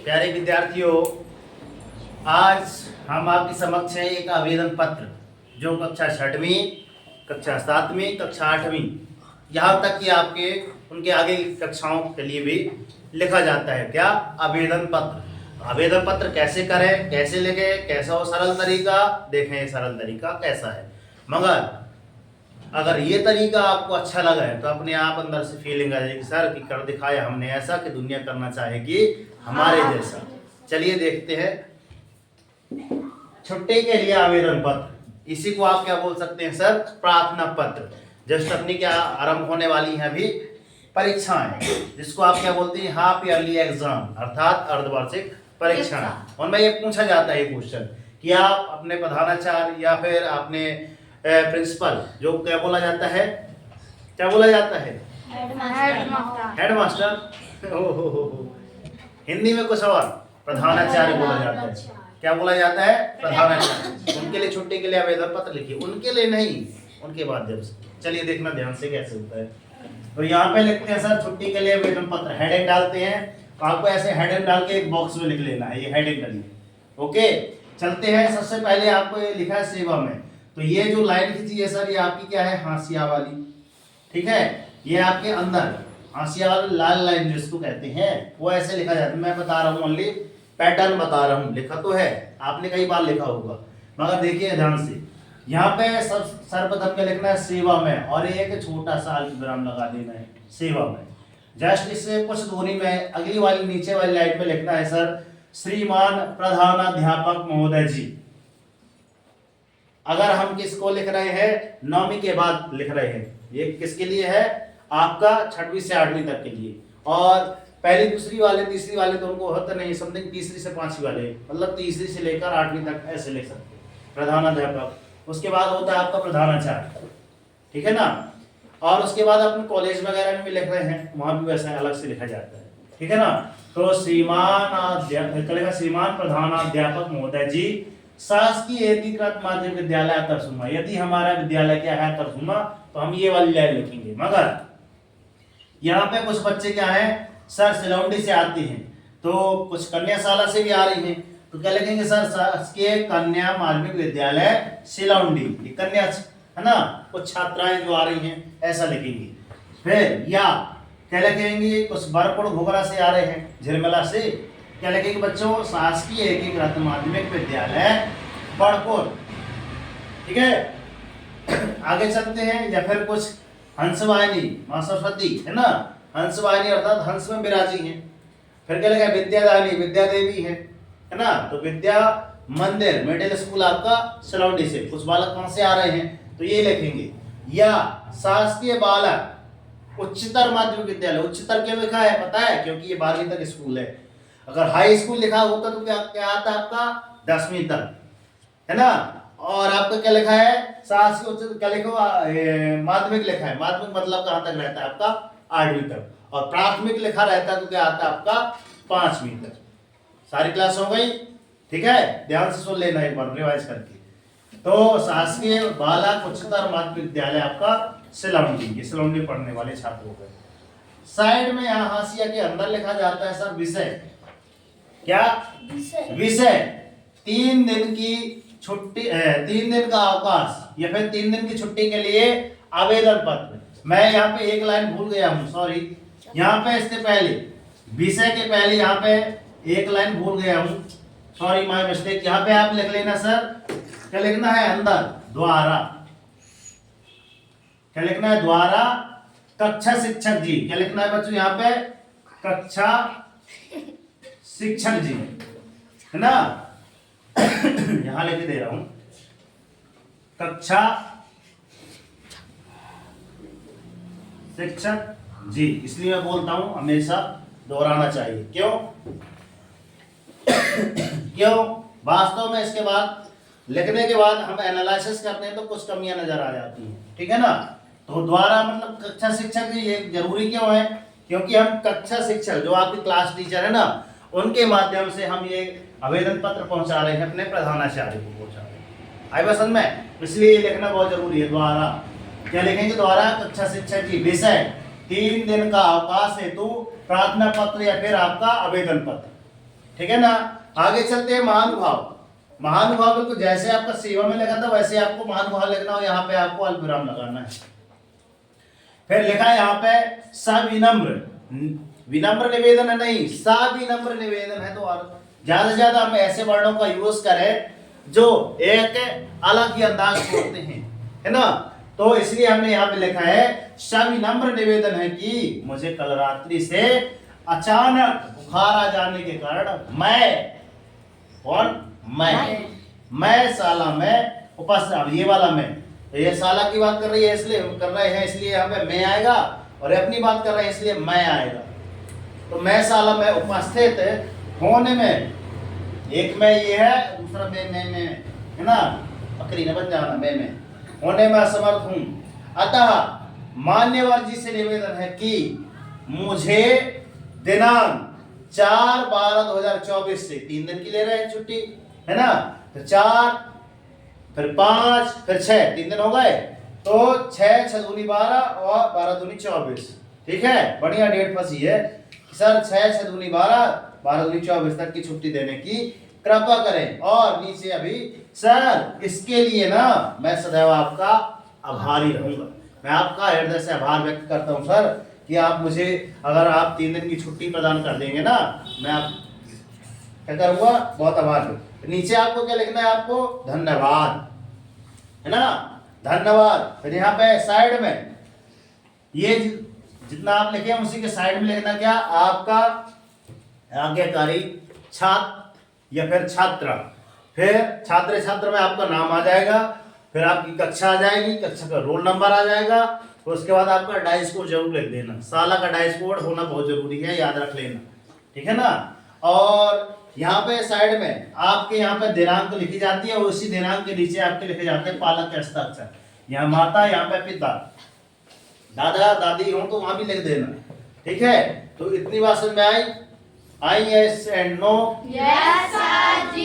प्यारे विद्यार्थियों, आज हम आपके समक्ष है एक आवेदन पत्र जो कक्षा 6वीं, कक्षा 7वीं, कक्षा 8वीं यहाँ तक कि आपके उनके आगे की कक्षाओं के लिए भी लिखा जाता है। क्या? आवेदन पत्र। आवेदन पत्र कैसे करें, कैसे लिखें, कैसा हो सरल तरीका, देखें ये सरल तरीका कैसा है। मगर अगर ये तरीका आपको अच्छा लगा है तो अपने आप अंदर से फीलिंग आ जाएगी, सर कि कर दिखाया हमने ऐसा कि दुनिया करना चाहेगी हमारे जैसा। चलिए देखते हैं। छुट्टी के लिए आवेदन पत्र, इसी को आप क्या बोल सकते हैं सर? प्रार्थना पत्र। जस्ट अपनी क्या आरंभ होने वाली है अभी परीक्षाएं, जिसको आप क्या बोलते हैं? हाफ ईयरली एग्जाम, अर्थात अर्धवार्षिक परीक्षाएं। उनमें ये पूछा जाता है क्वेश्चन कि आप अपने प्रधानाचार्य या फिर अपने प्रिंसिपल, जो क्या बोला जाता है, क्या बोला जाता है? हेडमास्टर। हिंदी में कुछ और, प्रधानाचार्य बोला जाता है। क्या बोला जाता है? प्रधानाचार्य। उनके लिए छुट्टी के लिए आवेदन पत्र लिखिए, उनके लिए नहीं, उनके माध्यम से। चलिए देखना ध्यान से कैसे होता है। तो यहाँ पे लिखते हैं सर छुट्टी के लिए आवेदन पत्र, हेडिंग डालते हैं। तो आपको ऐसे हेडिंग डाल के एक बॉक्स में लिख लेना है, ये हेडिंग डालिए। ओके, चलते हैं। सबसे पहले आपको ये लिखा है सेवा में, तो ये जो लाइन खींची है सर, ये आपकी क्या है? हाशिया वाली। ठीक है, ये आपके अंदर हाशिया वाली लाल लाइन जिसको कहते हैं, वो ऐसे लिखा जाता है। मैं बता रहा हूँ, ओनली पैटर्न बता रहा हूँ। लिखा तो है, आपने कई बार लिखा होगा, मगर देखिए ध्यान से। यहाँ पे सब सर्वप्रथम क्या लिखना है? सेवा में, और एक छोटा सा अल्पविराम लगा देना है सेवा में। जस्ट इससे कुछ दूरी में अगली वाली नीचे वाली लाइन में लिखना है सर, श्रीमान प्रधानाध्यापक महोदय जी। अगर हम किसको लिख रहे हैं? 9वीं के बाद लिख रहे हैं। ये किसके लिए है? आपका 6वीं से 8वीं तक के लिए। और पहली, दूसरी वाले, तीसरी वाले तो उनको होता नहीं, समथिंग तीसरी से 5वीं वाले, मतलब तीसरी से लेकर 8वीं तक ऐसे लिख सकते हैं प्रधानाध्यापक। उसके बाद होता है आपका प्रधानाचार्य, ठीक है ना। और उसके बाद अपने कॉलेज वगैरह में भी लिख रहे हैं, वहां भी वैसा अलग से लिखा जाता है, ठीक है ना। तो श्रीमान प्रधानाध्यापक महोदय जी, शासकीय एकीकृत माध्यमिक विद्यालय तरसुमा। यदि हमारा विद्यालय क्या है? तरसुमा, तो हम ये वाली लाइन लिखेंगे। मगर यहाँ पे कुछ बच्चे क्या है सर? सिलौंडी से आते हैं, तो कुछ कन्याशाला से भी आ रही हैं, तो क्या लिखेंगे सर? शासकीय कन्या माध्यमिक विद्यालय सिलौंडी, ये कन्या है ना, कुछ छात्राएं जो आ रही हैं ऐसा लिखेंगे। फिर या क्या लिखेंगे? कुछ बरपुर घुघरा से आ रहे हैं, झिरमिला से, क्या लिखेंगे बच्चों? शासकीय एकीकृत माध्यमिक विद्यालय बड़पुर, ठीक है। आगे चलते हैं। या फिर कुछ हंसवाहिनी मां सरस्वती है ना, हंसवाहिनी अर्थात हंस में विराजी हैं। फिर क्या लिखा? विद्यादानी, विद्या देवी है ना। तो विद्या मंदिर मिडिल स्कूल आपका सिलौंडी से। कुछ बालक कहां से आ रहे हैं, तो ये लिखेंगे। या शासकीय बालक उच्चतर माध्यमिक विद्यालय, उच्चतर क्यों लिखा है पता है? क्योंकि ये 12वीं तक स्कूल है। अगर हाई स्कूल लिखा होता तो क्या क्या आता आपका? 10वीं तक, है ना। और आपका क्या लिखा है? शासकीय उच्च, क्या लिखो? माध्यमिक लिखा है। माध्यमिक मतलब कहां तक रहता है आपका? 8वीं तक। और प्राथमिक लिखा रहता है तो क्या आता है आपका? 5वीं तक। सारी क्लास हो गई, ठीक है। ध्यान से सुन लेना एक बार रिवाइज करके। तो शासकीय बालक उच्चतर माध्यमिक विद्यालय आपका सिलौंडी, ये सिलौंडी पढ़ने वाले छात्र हो गए। साइड में यहाँ हाशिया के अंदर लिखा जाता है सर विषय। क्या विषय? 3 दिन की छुट्टी, 3 दिन का अवकाश या फिर 3 दिन की छुट्टी के लिए आवेदन पत्र। मैं यहाँ पे एक लाइन भूल गया हूँ, सॉरी। यहाँ पे इससे पहले विषय के पहले यहाँ पे एक लाइन भूल गया हूँ, सॉरी माय मिस्टेक। यहाँ पे आप लिख लेना सर, क्या लिखना है? अंदर द्वारा, क्या लिखना है? द्वारा कक्षा शिक्षक जी। क्या लिखना है बच्चों यहाँ पे? कक्षा शिक्षक जी, है ना। यहां लेके दे रहा हूं, कक्षा शिक्षक जी। इसलिए मैं बोलता हूं हमेशा दोहराना चाहिए। क्यों? क्यों? वास्तव में इसके बाद लिखने के बाद हम एनालिसिस करते हैं तो कुछ कमियां नजर आ जाती हैं, ठीक है ना। तो द्वारा मतलब कक्षा शिक्षक जी, ये जरूरी क्यों है? क्योंकि हम कक्षा शिक्षक जो आपकी क्लास टीचर है ना, उनके माध्यम से हम ये आवेदन पत्र पहुंचा रहे हैं, अपने प्रधानाचार्य को पहुंचा रहे हैं। आई बात समझ में? इसलिए लिखना बहुत जरूरी है। द्वारा क्या लिखेंगे? द्वारा कक्षा शिक्षक जी। विषय 3 दिन का अवकाश हेतु प्रार्थना पत्र या फिर आपका आवेदन पत्र, ठीक है ना। आगे चलते हैं महानुभाव। महानुभाव बिल्कुल जैसे आपका सेवा में लिखा था वैसे आपको महानुभाव लिखना हो, यहाँ पे आपको अल्पविराम लगाना है। फिर लिखा है यहाँ पे सविनम्र, विनम्र निवेदन है नहीं, सविनम्र निवेदन है। तो और ज्यादा से ज्यादा हम ऐसे वर्णों का यूज करें जो एक अलग ही अंदाज होते हैं, है ना। तो इसलिए हमने यहाँ पे लिखा है सविनम्र निवेदन है कि मुझे कल रात्रि से अचानक बुखार आ जाने के कारण मैं शाला में उपस्थित, अब ये वाला मैं, तो ये शाला की बात कर रही है इसलिए कर रहे हैं, इसलिए यहाँ पे मैं आएगा, और अपनी बात कर रहे हैं इसलिए मैं आएगा। तो मैं शाला में उपस्थित होने में, एक में ये है, दूसरा मैं है ना, पकड़ी न बन जाना, मैं होने में असमर्थ हूं। अतः मान्यवर जी से निवेदन है कि मुझे दिनांक 4/12/2024 से 3 दिन की ले रहे हैं छुट्टी, है ना। तो 4 फिर 5 फिर 6, 3 दिन हो गए, तो 6 6 दूनी 12 और 12 दूनी 24, ठीक है। बढ़िया डेट फंसी है सर, 6 6 दूनी 12 12 दूनी 24 तक की छुट्टी देने की कृपा करें। और नीचे अभी सर इसके लिए ना मैं सदैव आपका आभारी रहूंगा, मैं आपका हृदय से आभार व्यक्त करता हूं सर कि आप मुझे, अगर आप 3 दिन की छुट्टी प्रदान कर देंगे ना, मैं आप क्या करूंगा, बहुत आभार। नीचे आपको क्या लिखना है, आपको धन्यवाद, है ना, धन्यवाद। फिर यहाँ पे साइड में ये जितना आप लिखे हैं उसी के साइड में लिखना क्या, आपका आज्ञाकारी छात्र या फिर छात्रा। फिर छात्र में आपका नाम आ जाएगा, फिर आपकी कक्षा आ जाएगी, कक्षा का रोल नंबर आ जाएगा, तो उसके बाद आपका डाइस कोड जरूर लिख देना। साला का डाइस कोड होना बहुत जरूरी है, याद रख लेना, ठीक है ना। और यहाँ पे साइड में आपके यहाँ पे दिनांक लिखी जाती है, और उसी दिनांक के नीचे आपके लिखे जाते हैं पालक के हस्ताक्षर। यहाँ माता, यहाँ पे पिता, दादा दादी हो तो वहां भी लिख देना, ठीक है। तो इतनी बात समझ में आई yes and no, yes sir ji.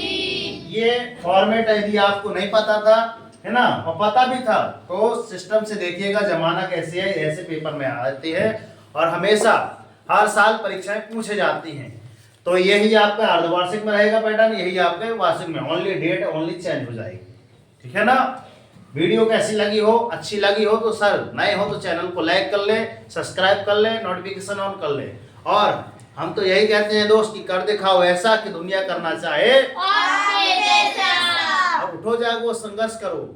ये फॉर्मेट यदि आपको नहीं पता था, है ना, और पता भी था, तो सिस्टम से देखिएगा जमाना कैसे है, ऐसे पेपर में आते हैं और हमेशा हर साल परीक्षाएं पूछे जाती हैं। तो यही आपका अर्धवार्षिक में रहेगा पैटर्न, यही आपके वार्षिक में, ओनली डेट ओनली चेंज हो जाएगी, ठीक है ना। वीडियो कैसी लगी हो, अच्छी लगी हो तो सर, नए हो तो चैनल को लाइक कर ले, सब्सक्राइब कर ले, नोटिफिकेशन ऑन कर ले। और हम तो यही कहते हैं दोस्त कि कर दिखाओ ऐसा कि दुनिया करना चाहे। अब उठो जागो संघर्ष करो,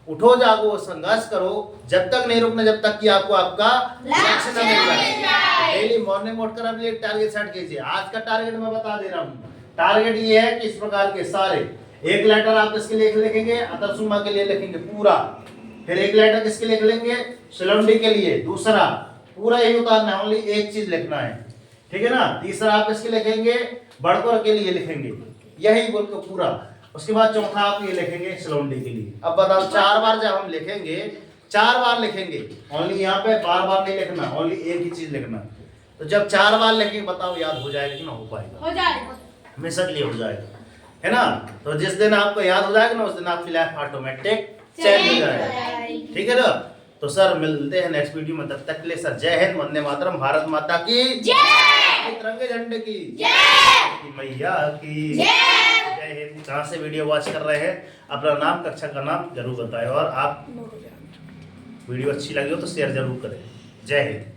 उठो जागो संघर्ष करो, जब तक नहीं रुकना जब तक कि आपको आपका लक्ष्य न मिल जाए। डेली मॉर्निंग उठकर अपने एक टारगेट सेट कीजिए। आज का टारगेट मैं बता दे रहा हूँ, टारगेट ये है कि इस प्रकार के सारे, एक लेटर आप किसके लिए लिखेंगे, अतरसुमा के लिए लिखेंगे पूरा, फिर एक लेटर किसके लिए लिखेंगे, शिलौंडी के लिए, दूसरा पूरा यही उतारना है, ओनली एक चीज लिखना है, ठीक है ना। तीसरा आप इसके लिखेंगे बड़कोर के लिए लिखेंगे, यही बोल के पूरा। उसके बाद चौथा आप ये लिखेंगे शिलौंडी के लिए। अब बताओ 4 बार जब हम लिखेंगे, 4 बार लिखेंगे, ओनली यहाँ पे बार बार नहीं लिखना, ओनली एक ही चीज लिखना। तो जब 4 बार लिखेंगे बताओ याद हो जाएगा कि ना हो पाएगा, हो जाएगा, हमेशा के लिए हो जाएगा, है ना। तो जिस दिन आपको याद हो जाएगा ना, उस दिन आपकी लाइफ ऑटोमेटिक चेंज हो जाएगा, ठीक है ना। तो सर मिलते हैं नेक्स्ट वीडियो में, तब तक के लिए सर जय हिंद, वंदे मातरम, भारत माता की जय, तिरंगे झंडे की जय, मैया की जय हिंद। कहाँ से वीडियो वॉच कर रहे हैं, अपना नाम, कक्षा का नाम जरूर बताएं, और आप वीडियो अच्छी लगी हो तो शेयर जरूर करें। जय हिंद।